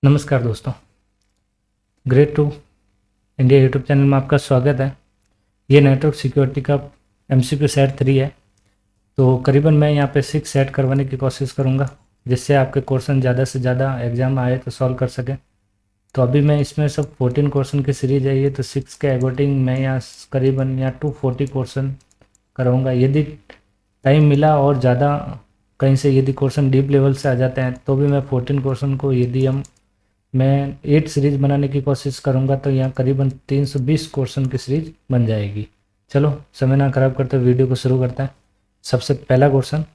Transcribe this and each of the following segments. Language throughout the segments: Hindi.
नमस्कार दोस्तों, great to India YouTube channel में आपका स्वागत है। ये नेटवर्क सिक्योरिटी का MCQ सेट 3 है। तो करीबन मैं यहाँ पे 6 सेट करवाने की कोशिश करूँगा, जिससे आपके क्वेश्चन ज़्यादा से ज़्यादा एग्जाम आए तो सॉल्व कर सकें। तो अभी मैं इसमें सब 14 क्वेश्चन की सीरीज है ये, तो 6 के अकॉर्डिंग मैं यहाँ करीबन यहाँ 240 क्वेश्चन कराऊँगा। यदि टाइम मिला और ज़्यादा कहीं से यदि क्वेश्चन डीप लेवल से आ जाते हैं तो भी मैं 14 क्वेश्चन को यदि मैं 8 सीरीज बनाने की कोशिश करूंगा तो यहाँ करीबन 320 क्वेश्चन की सीरीज बन जाएगी। चलो समय ना खराब करते वीडियो को शुरू करते हैं। सबसे पहला question,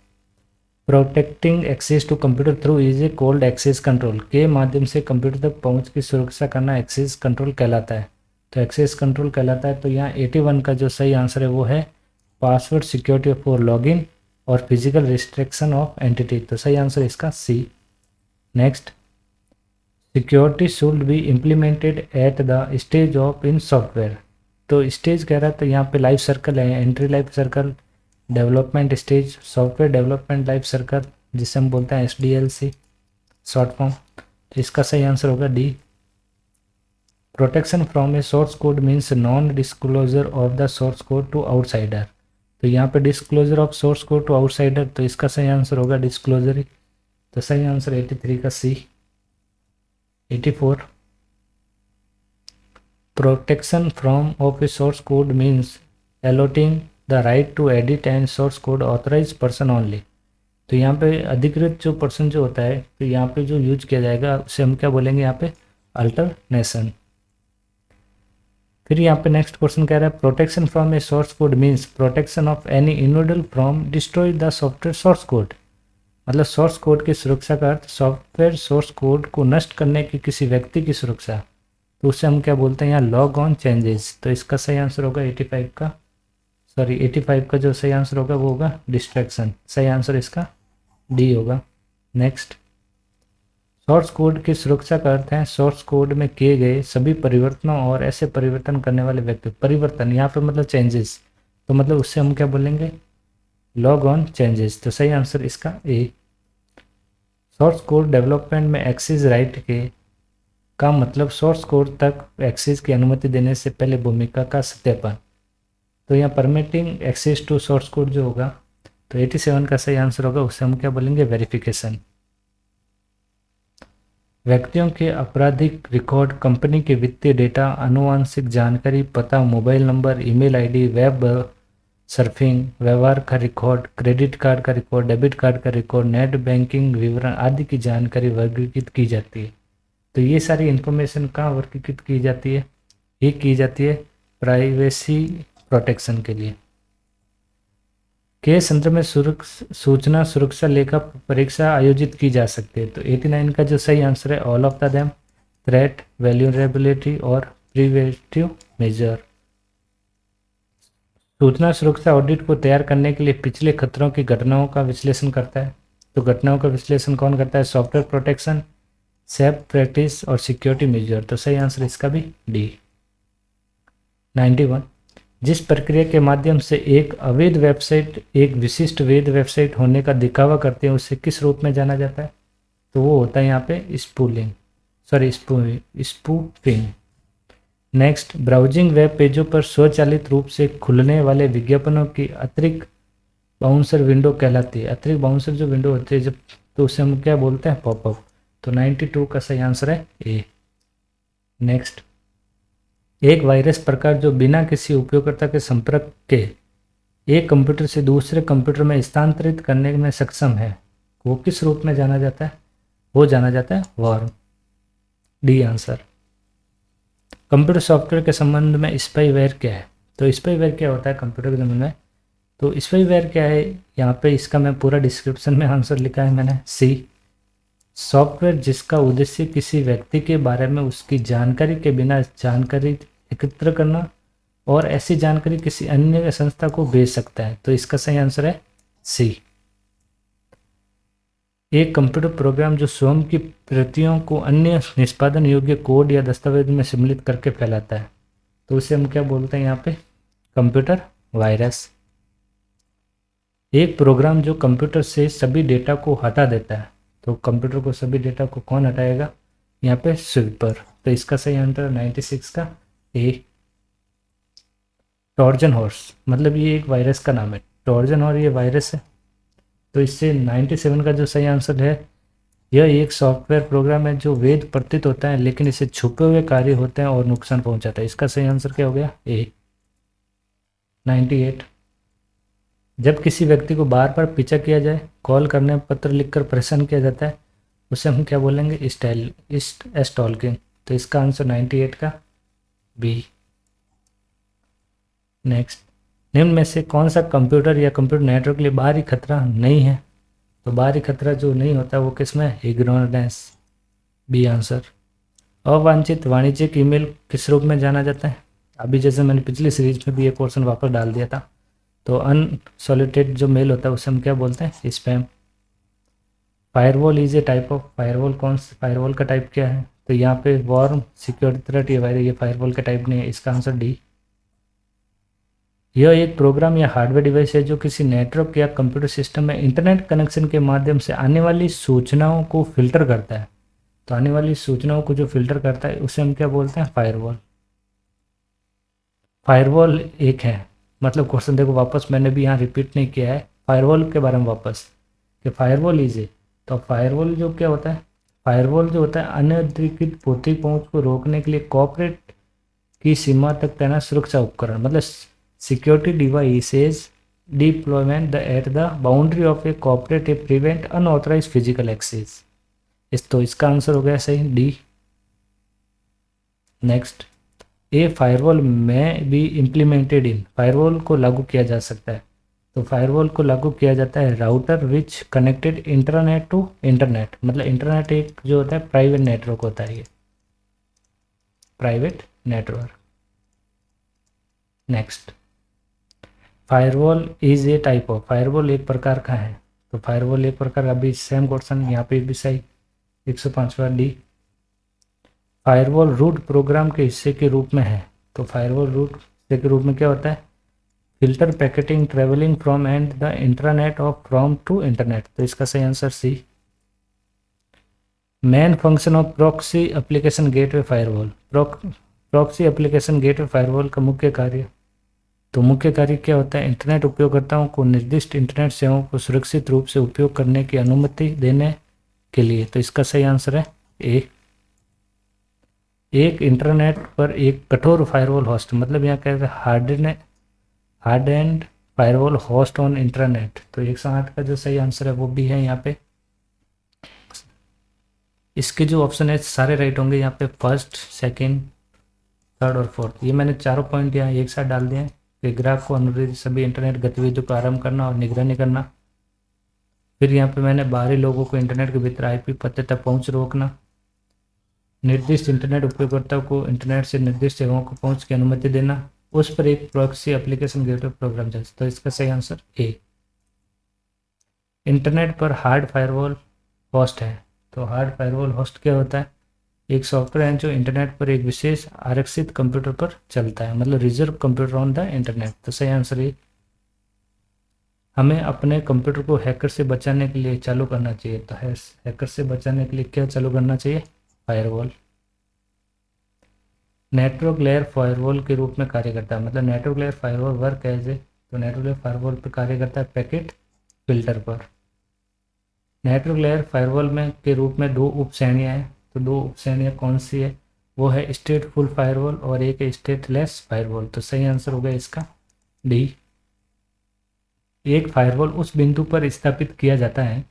protecting access to computer through is a called access control के माध्यम से कंप्यूटर तक पहुंच की सुरक्षा करना एक्सेस कंट्रोल कहलाता है। तो एक्सेस कंट्रोल कहलाता है, तो यहाँ 81 का जो सही आंसर है वो है पासवर्ड सिक्योरिटी फॉर लॉगिन और फिजिकल रिस्ट्रिक्शन ऑफ एंटिटी। तो सही आंसर इसका C. Next, security should be implemented at the stage of in software. तो स्टेज कह रहा है, तो यहाँ पे लाइफ सर्कल है, entry life circle, development stage, software development life circle, जिसे हम बोलते हैं SDLC शॉर्ट फॉर्म। तो इसका सही आंसर होगा D. Protection from a source code means non disclosure of the source code to outsider. तो यहाँ पे disclosure of source code to outsider, तो इसका सही आंसर होगा डिस्क्लोजर ही। तो सही आंसर 83 का C. 84, protection from of a source code means allotting the right to edit and source code authorise person only. तो यहाँ पे अधिकृत जो पर्सन जो होता है, तो यहाँ पे जो यूज किया जाएगा उसे हम क्या बोलेंगे, यहाँ पे अल्टरनेशन। फिर यहाँ पे नेक्स्ट क्वेश्चन कह रहा है, protection from a source code means protection of any individual from destroy the software source code. मतलब सोर्स कोड की सुरक्षा का अर्थ सॉफ्टवेयर सोर्स कोड को नष्ट करने की किसी व्यक्ति की सुरक्षा। तो उसे हम क्या बोलते हैं यहाँ, लॉग ऑन चेंजेस। तो इसका सही आंसर होगा 85 का जो सही आंसर होगा वो होगा डिस्ट्रैक्शन। सही आंसर इसका डी होगा। नेक्स्ट, सोर्स कोड की सुरक्षा का अर्थ है सोर्स कोड में किए गए सभी परिवर्तनों और ऐसे परिवर्तन करने वाले व्यक्ति। परिवर्तन यहाँ पे मतलब चेंजेस, तो मतलब उससे हम क्या बोलेंगे, लॉग ऑन चेंजेस। तो सही आंसर इसका ए। सोर्स कोड डेवलपमेंट में एक्सेस राइट के का मतलब सोर्स कोड तक एक्सेस की अनुमति देने से पहले भूमिका का सत्यापन। तो यहाँ permitting access to source code जो होगा, तो 87 का सही आंसर होगा, उससे हम क्या बोलेंगे, वेरिफिकेशन। व्यक्तियों के आपराधिक रिकॉर्ड, कंपनी के वित्तीय डेटा, आनुवंशिक जानकारी, पता, mobile number, email ID, web surfing, व्यवहार का रिकॉर्ड, क्रेडिट कार्ड का रिकॉर्ड, डेबिट कार्ड का रिकॉर्ड, नेट बैंकिंग विवरण आदि की जानकारी वर्गीकृत की जाती है। तो ये सारी इंफॉर्मेशन कहाँ वर्गीकृत की जाती है, ये की जाती है प्राइवेसी प्रोटेक्शन के लिए। के संदर्भ में सूचना सुरक्षा लेखा परीक्षा आयोजित की जा सकती है। तो 89 का जो सही आंसर है, all of the them, threat, vulnerability और प्रिवेंटिव मेजर। सूचना सुरक्षा ऑडिट को तैयार करने के लिए पिछले खतरों की घटनाओं का विश्लेषण करता है। तो घटनाओं का विश्लेषण कौन करता है, सॉफ्टवेयर प्रोटेक्शन, सेफ प्रैक्टिस और सिक्योरिटी मेजर। तो सही आंसर इसका भी डी। 91, जिस प्रक्रिया के माध्यम से एक अवैध वेबसाइट एक विशिष्ट वैध वेबसाइट होने का दिखावा करते हैं उसे किस रूप में जाना जाता है। तो वो होता है यहाँ पे स्पूफिंग। नेक्स्ट, ब्राउजिंग वेब पेजों पर स्वचालित रूप से खुलने वाले विज्ञापनों की अतिरिक्त बाउंसर विंडो कहलाती है। अतिरिक्त बाउंसर जो विंडो होती है जब, तो उसे हम क्या बोलते हैं, पॉपअप। तो 92 का सही आंसर है ए। नेक्स्ट, एक वायरस प्रकार जो बिना किसी उपयोगकर्ता के संपर्क के एक कंप्यूटर से दूसरे कंप्यूटर में स्थानांतरित करने में सक्षम है, वो किस रूप में जाना जाता है, वो जाना जाता है worm. D answer. Computer software के संबंध में स्पाईवेयर क्या है। तो स्पाईवेयर क्या होता है कंप्यूटर के संबंध में, तो स्पाईवेयर क्या है, यहाँ पे इसका मैं पूरा डिस्क्रिप्शन में आंसर लिखा है मैंने, सी। सॉफ्टवेयर जिसका उद्देश्य किसी व्यक्ति के बारे में उसकी जानकारी के बिना जानकारी एकत्र करना और ऐसी जानकारी किसी अन्य संस्था को भेज सकता है। तो इसका सही आंसर है सी। एक कंप्यूटर प्रोग्राम जो स्वयं की प्रतियों को अन्य निष्पादन योग्य कोड या दस्तावेज में सम्मिलित करके फैलाता है, तो उसे हम क्या बोलते हैं यहाँ पे, कंप्यूटर वायरस। एक प्रोग्राम जो कंप्यूटर से सभी डेटा को हटा देता है, तो कंप्यूटर को सभी डेटा को कौन हटाएगा, यहाँ पे स्वीपर। तो इसका सही आंसर 96 का ए, ट्रोजन हॉर्स, मतलब ये एक वायरस का नाम है, ट्रोजन हॉर्स ये वायरस है। तो इससे 97 का जो सही आंसर है, यह एक सॉफ्टवेयर प्रोग्राम है जो वैध प्रतीत होता है लेकिन इसे छुपे हुए कार्य होते हैं और नुकसान पहुंचाता है। इसका सही आंसर क्या हो गया, ए 98। जब किसी व्यक्ति को बार बार पीछा किया जाए, कॉल करने, पत्र लिखकर परेशान किया जाता है, उसे हम क्या बोलेंगे, स्टॉकिंग। तो इसका आंसर 98 का बी। नेक्स्ट, निम्न में से कौन सा कंप्यूटर या कंप्यूटर नेटवर्क के लिए बाहरी खतरा नहीं है। तो बाहरी खतरा जो नहीं होता वो किसमें, इग्नोरेंस, बी आंसर। अवांछित वाणिज्यिक ईमेल किस रूप में जाना जाता है। अभी जैसे मैंने पिछली सीरीज में भी ये क्वेश्चन वापस डाल दिया था। तो अनसॉलिटेड जो मेल होता है उसे हम क्या बोलते हैं, spam. Firewall is a type of, firewall कौन सा, फायरवॉल का टाइप क्या है। तो यहाँ पे वॉर्म, सिक्योरिटी थ्रेट, ये फायरवॉल का टाइप नहीं है। इसका आंसर डी। यह एक प्रोग्राम या हार्डवेयर डिवाइस है जो किसी नेटवर्क या कंप्यूटर सिस्टम में इंटरनेट कनेक्शन के माध्यम से आने वाली सूचनाओं को फिल्टर करता है। तो आने वाली सूचनाओं को जो फिल्टर करता है उसे हम क्या बोलते हैं, फायरवॉल। फायरवॉल एक है, मतलब क्वेश्चन देखो वापस मैंने भी यहाँ रिपीट नहीं किया है फायरवॉल के बारे में वापस, कि फायरवॉल इज ए। तो फायरवॉल जो क्या होता है, फायरवॉल जो होता है अनधिकृत भौतिक पहुंच को रोकने के लिए कॉर्पोरेट की सीमा तक तैनात सुरक्षा उपकरण, मतलब security devices deployment at the boundary of a corporate a prevent unauthorise physical access. तो इसका आंसर हो गया सही, डी। नेक्स्ट, ए फायरवॉल में भी इम्प्लीमेंटेड इन, फायरवॉल को लागू किया जा सकता है। तो फायरवॉल को लागू किया जाता है router which connected internet to internet, मतलब इंटरनेट एक जो होता है प्राइवेट नेटवर्क होता है, ये private network. Next, firewall is a type of, firewall एक प्रकार का है। तो फायरवॉल एक प्रकार, अभी सेम क्वेश्चन यहाँ पे भी सही, 105वां डी। फायरवॉल रूट प्रोग्राम के हिस्से के रूप में है। तो फायरवॉल रूट हिस्से के रूप में क्या होता है, filter packeting travelling from and the internet of from to internet. तो इसका सही answer C. Main function of proxy application gateway firewall, proxy application gateway firewall का मुख्य कार्य। तो मुख्य कार्य क्या होता है, इंटरनेट उपयोगकर्ताओं को निर्दिष्ट इंटरनेट सेवाओं को सुरक्षित रूप से उपयोग करने की अनुमति देने के लिए। तो इसका सही आंसर है ए। एक इंटरनेट पर एक कठोर फायरवॉल होस्ट, मतलब यहाँ कहते हैं hard and firewall host on internet. तो 108 का जो सही आंसर है वो भी है यहाँ पे। इसके जो ऑप्शन है सारे राइट होंगे यहाँ पे, फर्स्ट, सेकंड, थर्ड और फोर्थ। ये मैंने चारों पॉइंट यहाँ एक साथ डाल दिए हैं कि ग्राहक को अनुरोधित सभी इंटरनेट गतिविधियों को आरंभ करना और निगरानी करना। फिर यहाँ पे मैंने बाहरी लोगों को इंटरनेट के भीतर आईपी पते तक पहुँच रोकना, निर्दिष्ट इंटरनेट उपयोगकर्ताओं को इंटरनेट से निर्दिष्ट सेवाओं को पहुँच की अनुमति देना, उस पर एक प्रॉक्सी एप्लीकेशन गेटवे प्रोग्राम चल। तो इसका सही आंसर ए। इंटरनेट पर हार्ड फायरवॉल होस्ट है। तो हार्ड फायरवॉल होस्ट क्या होता है, एक सॉफ्टवेयर है जो इंटरनेट पर एक विशेष आरक्षित कंप्यूटर पर चलता है, मतलब reserve computer on the internet. तो सही आंसर ए। हमें अपने कंप्यूटर को हैकर से बचाने के लिए चालू करना चाहिए। तो हैकर से बचाने के लिए क्या चालू करना चाहिए, फायरवॉल। नेटवर्क लेयर फायरवॉल के रूप में कार्य करता है, मतलब network layer firewall work as a. तो नेटवर्क लेयर फायरवॉल पर कार्य करता है पैकेट फिल्टर पर। नेटवर्क लेयर फायरवॉल में के रूप में दो उप श्रेणियाँ हैं। तो दो उप श्रेणियाँ कौन सी है, वो है स्टेटफुल फायरवॉल और एक है स्टेटलेस फायरवॉल। तो सही आंसर हो गया इसका डी। एक फायरवॉल उस बिंदु पर स्थापित किया जाता है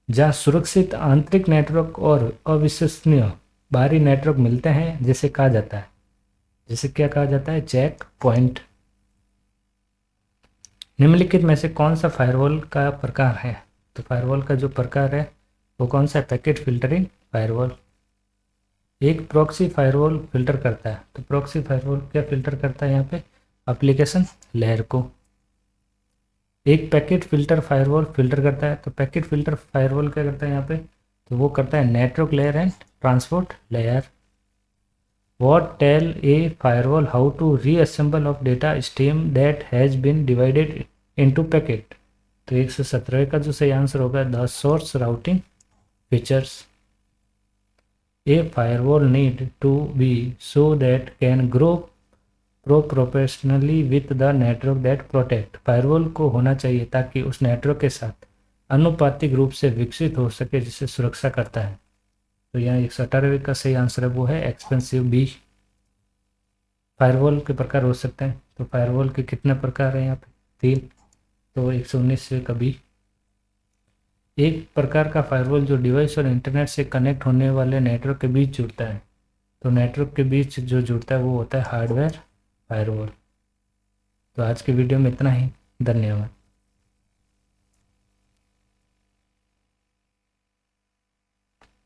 जहां सुरक्षित आंतरिक नेटवर्क और अविश्वसनीय बाहरी नेटवर्क मिलते हैं, जिसे कहा जाता है, जिसे क्या कहा जाता है, चेक पॉइंट। निम्नलिखित में से कौन सा फायरवॉल का प्रकार है। तो फायरवॉल का जो प्रकार है वो कौन सा है, पैकेट फिल्टरिंग फायरवॉल। एक प्रॉक्सी फायरवॉल फिल्टर करता है। तो प्रॉक्सी फायरवॉल क्या फिल्टर करता है, यहाँ पे एप्लीकेशन लेयर को। एक पैकेट फिल्टर फायरवॉल फिल्टर करता है। तो पैकेट फिल्टर फायरवॉल क्या करता है यहाँ पे, तो वो करता है network layer and transport layer. What tell a firewall how to reassemble of data stream that has been divided into packet. तो 117 का जो सही आंसर होगा the source routing features. A firewall need to be so that can grow proportionally with the network that protect. Firewall को होना चाहिए ताकि उस नेटवर्क के साथ अनुपातिक रूप से विकसित हो सके जिसे सुरक्षा करता है। तो यहाँ 118वें का सही आंसर है वो है एक्सपेंसिव बी। फायरवॉल के प्रकार हो सकते हैं, तो फायरवॉल के कितने प्रकार हैं यहाँ पे? 3। तो 119 का बी। एक प्रकार का फायरवॉल जो डिवाइस और इंटरनेट से कनेक्ट होने वाले नेटवर्क के बीच जुड़ता है, तो नेटवर्क के बीच जो जुड़ता है वो होता है हार्डवेयर फायरवॉल। तो आज की वीडियो में इतना ही, धन्यवाद।